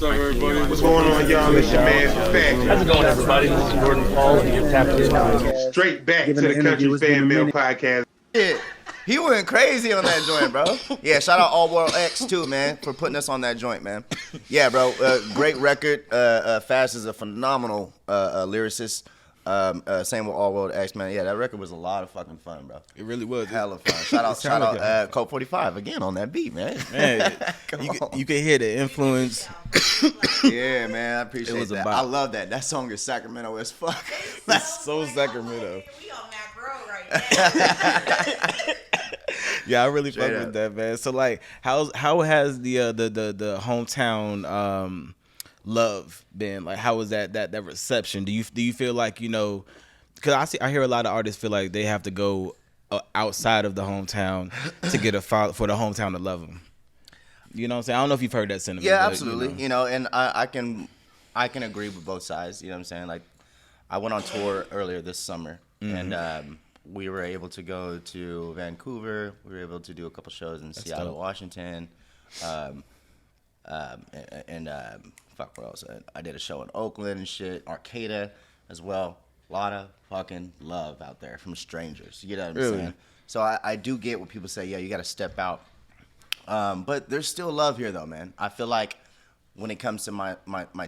What's up, everybody? What's going on, y'all? It's your man, Fat. How's it going, everybody? This is Jordan Paul, and you're tapped in. Straight back to the Kountry Fan Mail Podcast. Yeah, he went crazy on that joint, bro. Yeah, shout out All World X too, man, for putting us on that joint, man. Yeah, bro, great record. Fast is a phenomenal lyricist. Same with All World X, man. Yeah, that record was a lot of fucking fun, bro. It really was. Hella fun. Shout out Code 45 again on that beat, man. Man, you can hear the influence. Yeah, man, I appreciate It was that. about- I love that. That song is Sacramento as fuck. It's so Sacramento. We on that road right now. Yeah, I really fuck Straight up. with that, man. So like, how has the hometown love been? Like, how was that reception? Do you feel like, you know, because I hear a lot of artists feel like they have to go outside of the hometown to get for the hometown to love them. You know what I'm saying? I don't know if you've heard that sentiment. Yeah, but, absolutely. You know, and I can agree with both sides. You know what I'm saying? Like, I went on tour earlier this summer, and we were able to go to Vancouver. We were able to do a couple shows in Seattle, dope. Washington, and fuck, what else? I did a show in Oakland and shit, Arcata as well. A lot of fucking love out there from strangers. You know what I'm Really? saying? So I do get what people say. Yeah, you got to step out. But there's still love here, though, man. I feel like when it comes to my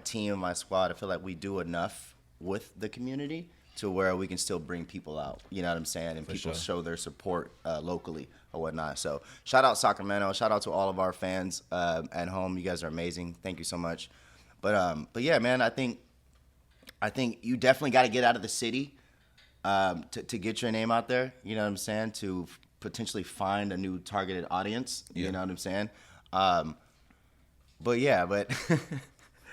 team, my squad, I feel like we do enough with the community to where we can still bring people out. You know what I'm saying? And people show their support locally or whatnot. So shout out Sacramento. Shout out to all of our fans at home. You guys are amazing. Thank you so much. But yeah, man, I think you definitely got to get out of the city to get your name out there. You know what I'm saying? To potentially find a new targeted audience. You know what I'm saying? But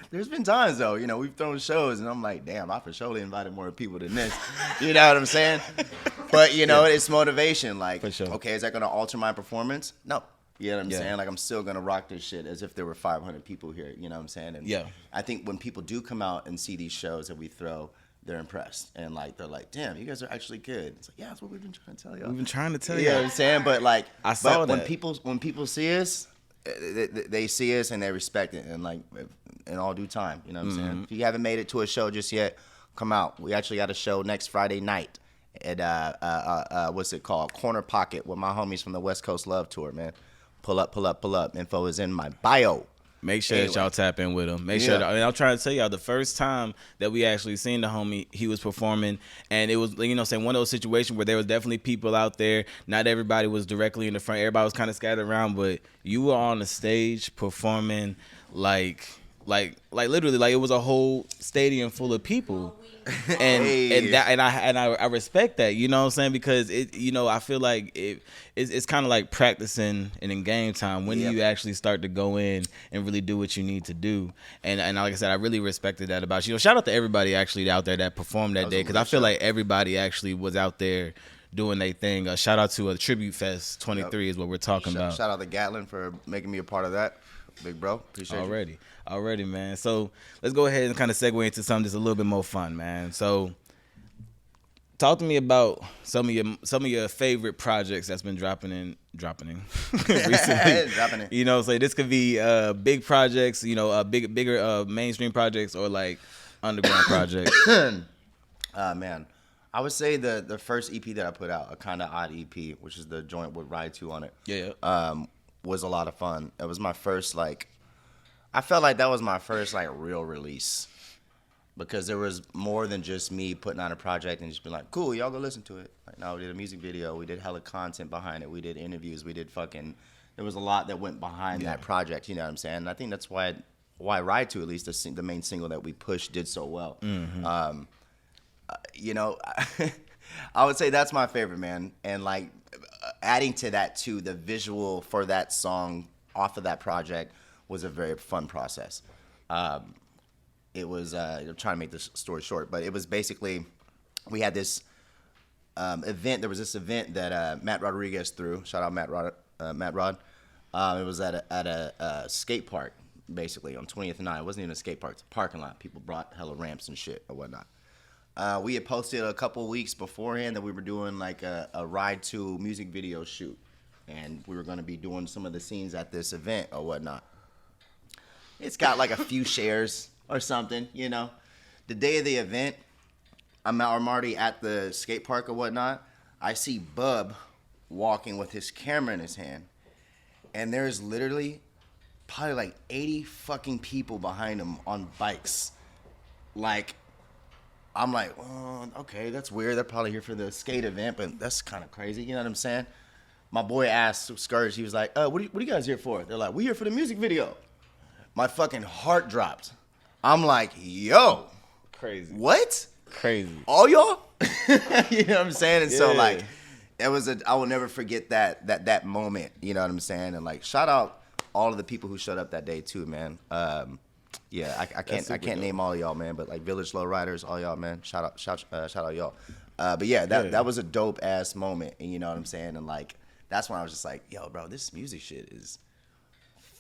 there's been times though, you know, we've thrown shows and I'm like, damn, I for surely invited more people than this. You know what I'm saying? But you know, it's motivation. Like, For sure. okay, is that gonna alter my performance? No. You know what I'm Yeah. saying? Like, I'm still gonna rock this shit as if there were 500 people here. You know what I'm saying? And Yeah. I think when people do come out and see these shows that we throw, they're impressed and like they're like, damn, you guys are actually good. It's like, yeah, that's what we've been trying to tell y'all. We've been trying to tell You know what you. I'm saying? But like, I saw when that. people see us, they see us and they respect it, and like in all due time. You know what I'm saying? If you haven't made it to a show just yet, come out. We actually got a show next Friday night at what's it called? Corner Pocket with my homies from the West Coast Love Tour, man. Pull up. Info is in my bio. Make sure that y'all tap in with him. Make sure. I mean, I'm trying to tell y'all, the first time that we actually seen the homie, he was performing, and it was, you know, saying one of those situations where there was definitely people out there. Not everybody was directly in the front. Everybody was kind of scattered around, but you were on the stage performing like literally, like it was a whole stadium full of people. And I respect that, you know what I'm saying, because it, you know, I feel like it's kind of like practicing and in game time when you actually start to go in and really do what you need to do. And like I said, I really respected that about you. Shout out to everybody actually out there that performed that day, because I feel like everybody actually was out there doing their thing. Shout out to Tribute Fest 23 is what we're talking about. Shout out to Gatlin for making me a part of that, big bro. Appreciate you. Already, man. So let's go ahead and kind of segue into something that's a little bit more fun, man. So talk to me about some of your favorite projects that's been dropping recently. Dropping it. You know, so this could be big projects, you know, bigger mainstream projects, or like underground projects. Man, I would say the first EP that I put out, a kind of odd EP, which is the joint with Ride 2 on it. Yeah. Was a lot of fun. It was my first, like, I felt like that was my first, like, real release, because there was more than just me putting out a project and just being like, cool, y'all go listen to it. Like, no, we did a music video, we did hella content behind it, we did interviews, we did there was a lot that went behind that project, you know what I'm saying? And I think that's why Ride 2, at least the main single that we pushed, did so well. You know, I would say that's my favorite, man. And like, adding to that too, the visual for that song off of that project was a very fun process. It was, I'm trying to make this story short, but it was basically, we had this event. There was this event that Matt Rodriguez threw. Shout out Matt Rod. It was at a skate park, basically, on 20th and 9. It wasn't even a skate park. It's a parking lot. People brought hella ramps and shit or whatnot. We had posted a couple weeks beforehand that we were doing like a Ride 2 music video shoot. And we were going to be doing some of the scenes at this event or whatnot. it's got like a few shares or something, you know. The day of the event, I'm already at the skate park or whatnot. I see Bub walking with his camera in his hand, and there's literally probably like 80 fucking people behind him on bikes. Like, I'm like, oh, okay, that's weird. They're probably here for the skate event, but that's kind of crazy. You know what I'm saying? My boy asked Scourge, he was like, what are you guys here for? They're like, we here for the music video. My fucking heart dropped. I'm like, yo. Crazy. What? Crazy. All y'all? You know what I'm saying? And so, Yeah. like, I will never forget that moment. You know what I'm saying? And, like, shout out all of the people who showed up that day, too, man. Yeah, I can't name all of y'all, man, but, like, Village Lowriders, all y'all, man. Shout out y'all. But, yeah, that was a dope-ass moment. And you know what I'm saying? And, like, that's when I was just like, yo, bro, this music shit is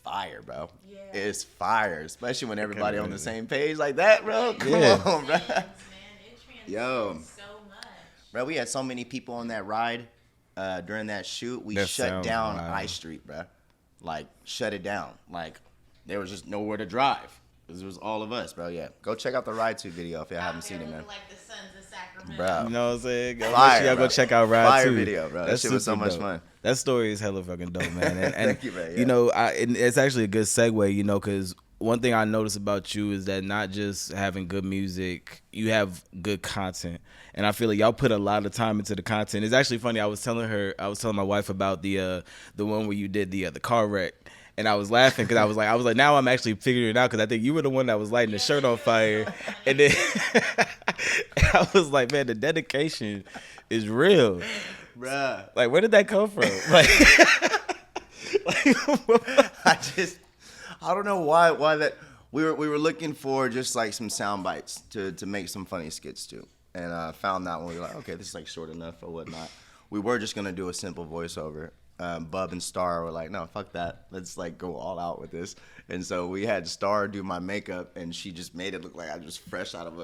fire, bro. Yeah. It's fire, especially when everybody on the same page like that, bro. Come on, bro. Yo. So much. Bro, we had so many people on that ride during that shoot. We That shut sounds down wild. I Street, bro. Like, shut it down. Like, there was just nowhere to drive. It was all of us, bro. Yeah. Go check out the Ride 2 video if you haven't seen it, man. Like the sons of Sacramento. Bro. You know what I'm saying? Go, Fire, make sure y'all bro. go check out Ride Fire 2. video, bro. That shit was so super much dope. fun. That story is hella fucking dope, man. And Thank you, man. Yeah. You know, and it's actually a good segue, you know, because one thing I noticed about you is that not just having good music, you have good content. And I feel like y'all put a lot of time into the content. It's actually funny. I was telling my wife about the one where you did the car wreck. And I was laughing because I was like, now I'm actually figuring it out because I think you were the one that was lighting the shirt on fire. And then I was like, man, the dedication is real. Bruh. Like, where did that come from? Like, I don't know why that we were looking for just like some sound bites to make some funny skits too, and found that one. We were like, okay, this is like short enough or whatnot. We were just gonna do a simple voiceover. Bub and Star were like, no, fuck that. Let's like go all out with this. And so we had Star do my makeup, and she just made it look like I was fresh out of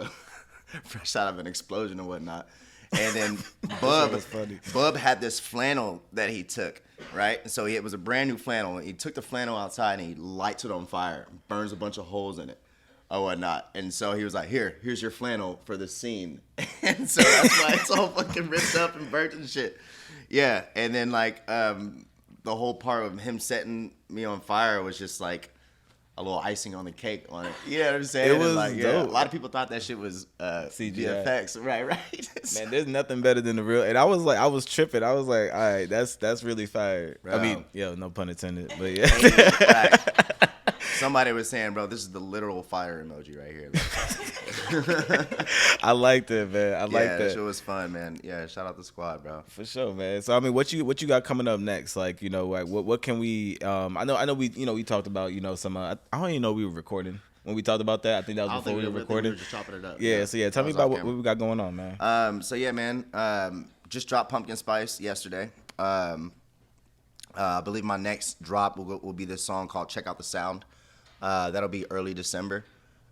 an explosion or whatnot. And then Bub had this flannel that he took, right? And so it was a brand new flannel. He took the flannel outside and he lights it on fire, burns a bunch of holes in it or whatnot. And so he was like, here's your flannel for the scene. And so that's why it's all fucking ripped up and burnt and shit. Yeah. And then like the whole part of him setting me on fire was just like a little icing on the cake on it. You know what I'm saying? It was like, dope. A lot of people thought that shit was CGI. VFX. Right. man, there's nothing better than the real. And I was tripping. I was like, all right, that's really fire. Bro. I mean, no pun intended, but yeah. Right. Somebody was saying, bro, this is the literal fire emoji right here. I liked it, man. I liked That that. shit was fun, man. Yeah, shout out the squad, bro. For sure, man. So I mean, what you got coming up next? Like, you know, like what can we? I know we talked about some. I don't even know we were recording when we talked about that. I think that was before we were recording. We were just chopping it up. Yeah. So tell me about what we got going on, man. So yeah, man. Just dropped Pumpkin Spice yesterday. I believe my next drop will be this song called "Check Out the Sound." That'll be early December,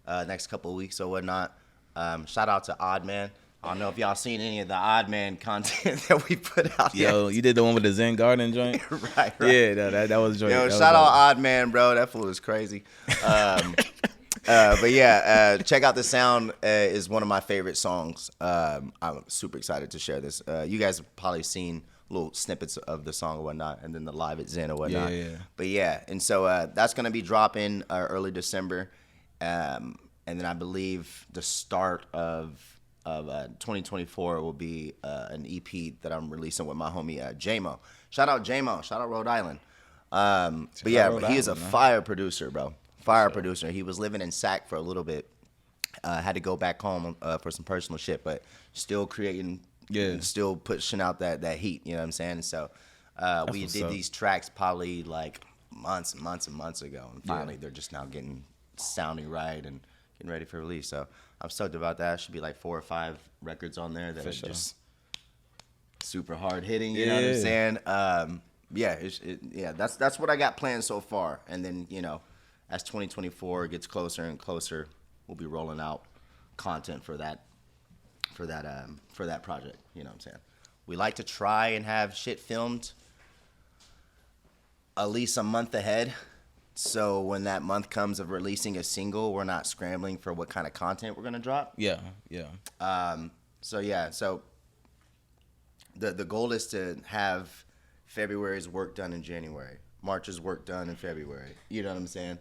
next couple of weeks or whatnot. Shout out to Odd Man. I don't know if y'all seen any of the Odd Man content that we put out. Yo, you did the one with the Zen Garden joint? right. Yeah, that was joint. Yo, shout out Odd Man, bro. That fool is crazy. But yeah, Check Out the Sound is one of my favorite songs. I'm super excited to share this. You guys have probably seen little snippets of the song or whatnot, and then the live at Zen or whatnot. Yeah. But yeah, and so that's gonna be dropping early December, and then I believe the start of 2024 will be an EP that I'm releasing with my homie JMO. Shout out JMO. Shout out Rhode Island. But yeah, he is a fire producer, bro. Fire producer. He was living in Sac for a little bit. Had to go back home for some personal shit, but still creating. Yeah, still pushing out that heat, you know what I'm saying? So we did these tracks probably like months and months and months ago, and finally they're just now sounding right and getting ready for release. So I'm stoked about that. Should be like 4 or 5 records on there that are just super hard hitting, you know what I'm saying? That's what I got planned so far. And then, as 2024 gets closer and closer, we'll be rolling out content for that project, you know what I'm saying? We like to try and have shit filmed at least a month ahead, So when that month comes of releasing a single, we're not scrambling for what kind of content we're gonna drop. Yeah. So the goal is to have February's work done in January, March's work done in February. You know what I'm saying?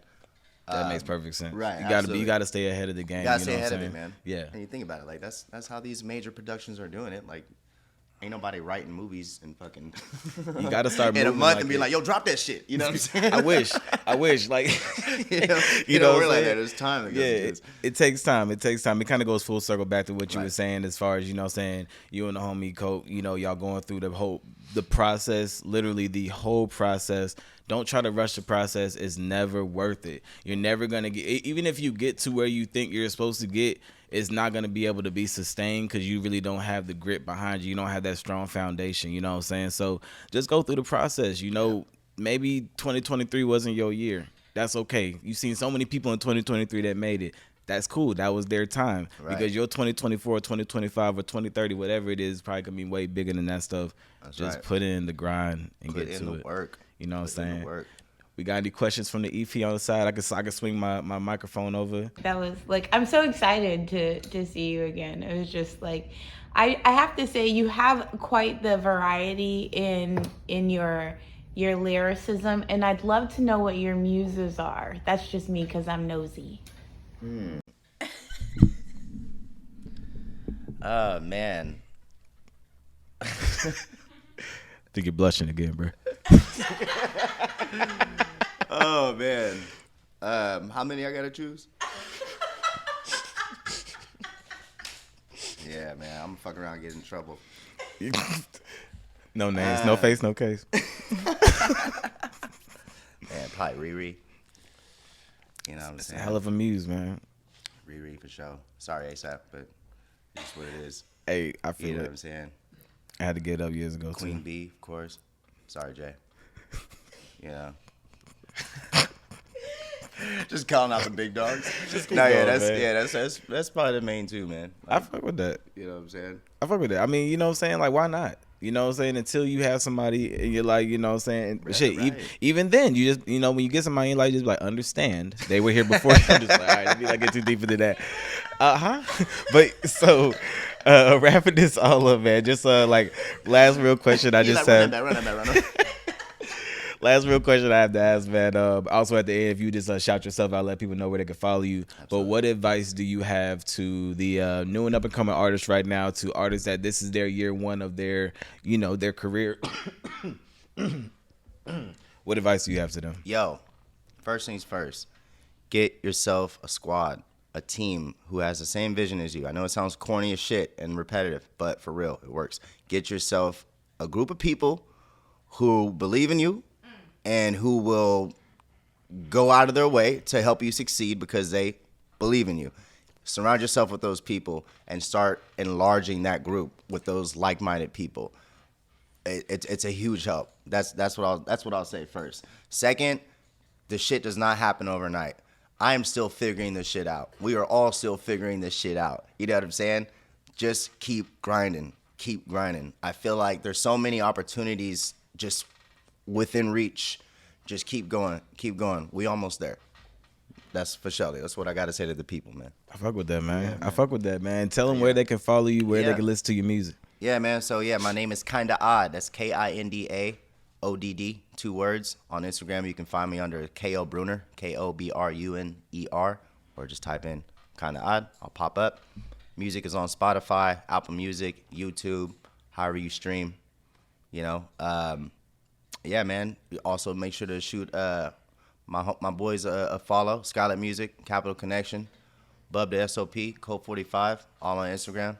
That makes perfect sense. Right. You gotta stay ahead of the game. You gotta know stay what ahead I'm of it, saying? man. Yeah. And you think about it, like that's how these major productions are doing it. Like, ain't nobody writing movies and fucking. You gotta start in a moving month like and be it. like, yo, drop that shit. You know what I'm saying? I wish. Like, you know, we're what I'm like saying? that. There's time. It takes time. It kind of goes full circle back to what you Right. were saying, as far as, you know, saying you and the homie Coke, you know, y'all going through the process, literally the whole process. Don't try to rush the process. It's never worth it. You're never gonna get, even if you get to where you think you're supposed to get, it's not gonna be able to be sustained because you really don't have the grit behind you. You don't have that strong foundation. You know what I'm saying? So just go through the process. You know, maybe 2023 wasn't your year. That's okay. You've seen so many people in 2023 that made it. That's cool. That was their time. Right. Because your 2024, 2025, or 2030, whatever it is, probably gonna be way bigger than that stuff. That's just right. put in the grind and Put get in to the it. work. You know what I'm Put in saying? the work. We got any questions from the EP on the side? I can swing my microphone over. That was like, I'm so excited to see you again. It was just like, I have to say, you have quite the variety in your lyricism, and I'd love to know what your muses are. That's just me because I'm nosy. Oh man. I think you're blushing again, bro. Oh man. How many I gotta choose? Yeah, man. I'm gonna fuck around and get in trouble. No names, no face, no case. Man, probably Riri. You know what I'm It's a saying? hell of a muse, man. Riri for sure. Sorry, ASAP, but it's what it is. Hey, I You feel know what it. I'm saying? I had to get up years ago, Queen too. B, of course. Sorry, Jay. You know. Just calling out the big dogs. keep No, yeah, going, man. that's probably the main two, man. I fuck with that. You know what I'm saying? I fuck with that. I mean, you know what I'm saying? Like, why not? You know what I'm saying? Until you have somebody and you're like, you know what I'm saying? Right, Shit, right. even then, you just, you know, when you get somebody in life, just like, understand. They were here before. I'm just like, all right, let me not get too deep into that. But, so, wrapping this all up, man, just, like, last real question I just Run had. that back. Last real question I have to ask, man. Also at the end, if you just shout yourself out, let people know where they can follow you. Absolutely. But what advice do you have to the new and up and coming artists right now, to artists that this is their year one of their, you know, their career? What advice do you have to them? Yo, first things first. Get yourself a squad, a team who has the same vision as you. I know it sounds corny as shit and repetitive, but for real, it works. Get yourself a group of people who believe in you and who will go out of their way to help you succeed because they believe in you. Surround yourself with those people and start enlarging that group with those like-minded people. It's a huge help. That's what I'll say first. Second, the shit does not happen overnight. I am still figuring this shit out. We are all still figuring this shit out. You know what I'm saying? Just keep grinding. Keep grinding. I feel like there's so many opportunities just within reach. Just keep going. Keep going. We almost there. That's for sure. That's what I got to say to the people, man. I fuck with that, man. Yeah, man. I fuck with that, man. Tell them where they can follow you, where they Yeah. can listen to your music. Yeah, man. So, yeah, my name is Kinda Odd. That's KINDAODD, 2 words. On Instagram, you can find me under KO Bruner, KOBRUNER, or just type in Kinda Odd. I'll pop up. Music is on Spotify, Apple Music, YouTube, however you stream. You know, yeah, man. Also, make sure to shoot my boys a follow. Scarlet Music, Capital Connection, Bub the SOP, Code 45, all on Instagram.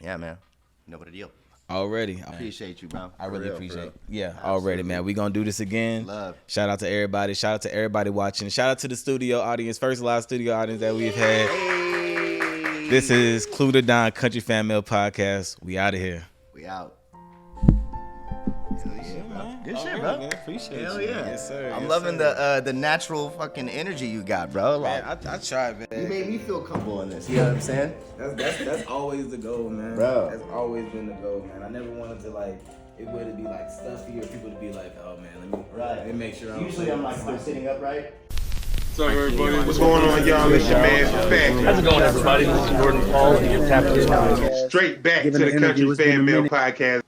Yeah, man. You know what the deal. Already. Appreciate you, bro. I really appreciate it. Yeah, Absolutely. already, man. We gonna do this again. Love. Shout out to everybody. Shout out to everybody watching. Shout out to the studio audience. First live studio audience that we've had. This is Clue to Don Kountry Fan Mail Podcast. We out of here. We out. Good shit, bro. Man. Appreciate Hell you. yeah. Yes, sir. I'm Yes, loving sir. the natural fucking energy you got, bro. Like, Man, I tried, man. you made me feel comfortable in this. You know what I'm saying? That's always the goal, man. Bro. That's always been the goal, man. I never wanted to it would be like stuffy, or people to be like, oh man, let me make sure. Usually I'm like, am I sitting upright? What's up, everybody? What's going on, y'all? It's your man, Perfect. How's it going, everybody? This is Gordon Paul, and you're tapped in. Straight back to the Kountry Fan Mail Podcast.